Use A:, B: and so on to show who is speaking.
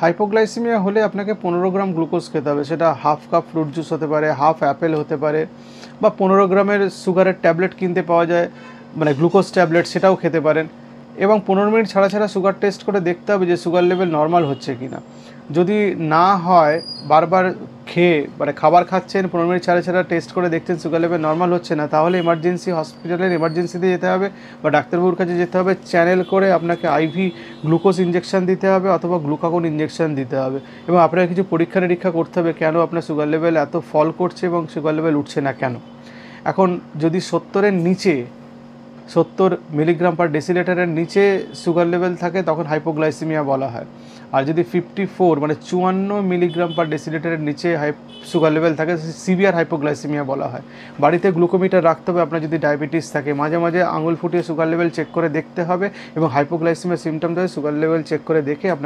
A: Hypoglycaemia হলে আপনাকে 15 গ্রাম glucose খেতে হবে। সেটা হাফ কাপ ফ্রুট জুস হতে পারে, হাফ অ্যাপেল হতে পারে, বা 15 গ্রামের সুগারের ট্যাবলেট কিনতে পাওয়া যায়, মানে গ্লুকোজ ট্যাবলেট, সেটাও খেতে পারেন। এবং 15 মিনিট ছাড়া ছাড়া সুগার টেস্ট করে দেখতে হবে যে সুগার লেভেল নর্মাল হচ্ছে কি না। যদি না হয়, বারবার খেয়ে মানে খাবার খাচ্ছেন, 15 মিনিট ছাড়া ছাড়া টেস্ট করে দেখছেন সুগার লেভেল নর্মাল হচ্ছে না, তাহলে এমার্জেন্সি হসপিটালের এমার্জেন্সিতে যেতে হবে বা ডাক্তারবাবুর কাছে যেতে হবে। চ্যানেল করে আপনাকে আইভি গ্লুকোজ ইঞ্জেকশন দিতে হবে অথবা গ্লুকাগন ইঞ্জেকশন দিতে হবে। এবং আপনাকে কিছু পরীক্ষা নিরীক্ষা করতে হবে কেন আপনার সুগার লেভেল এত ফল করছে এবং সুগার লেভেল উঠছে না কেন। এখন যদি 70-এর নিচে, 70 মিলিগ্রাম পার ডেসিলিটারের নিচে সুগার লেভেল থাকে তখন হাইপোগ্লাইসেমিয়া বলা হয়। আর যদি 54 মানে 54 মিলিগ্রাম পার ডেসিলিটারের নিচে সুগার লেভেল থাকে, সিভিয়ার হাইপোগ্লাইসেমিয়া বলা হয়। বাড়িতে গ্লুকোমিটার রাখতে হবে আপনার যদি ডায়াবেটিস থাকে। মাঝে মাঝে আঙুল ফুটিয়ে সুগার লেভেল চেক করে দেখতে হবে এবং হাইপোগ্লাইসেমিয়া সিমটম ধরে সুগার লেভেল চেক করে দেখে আপনার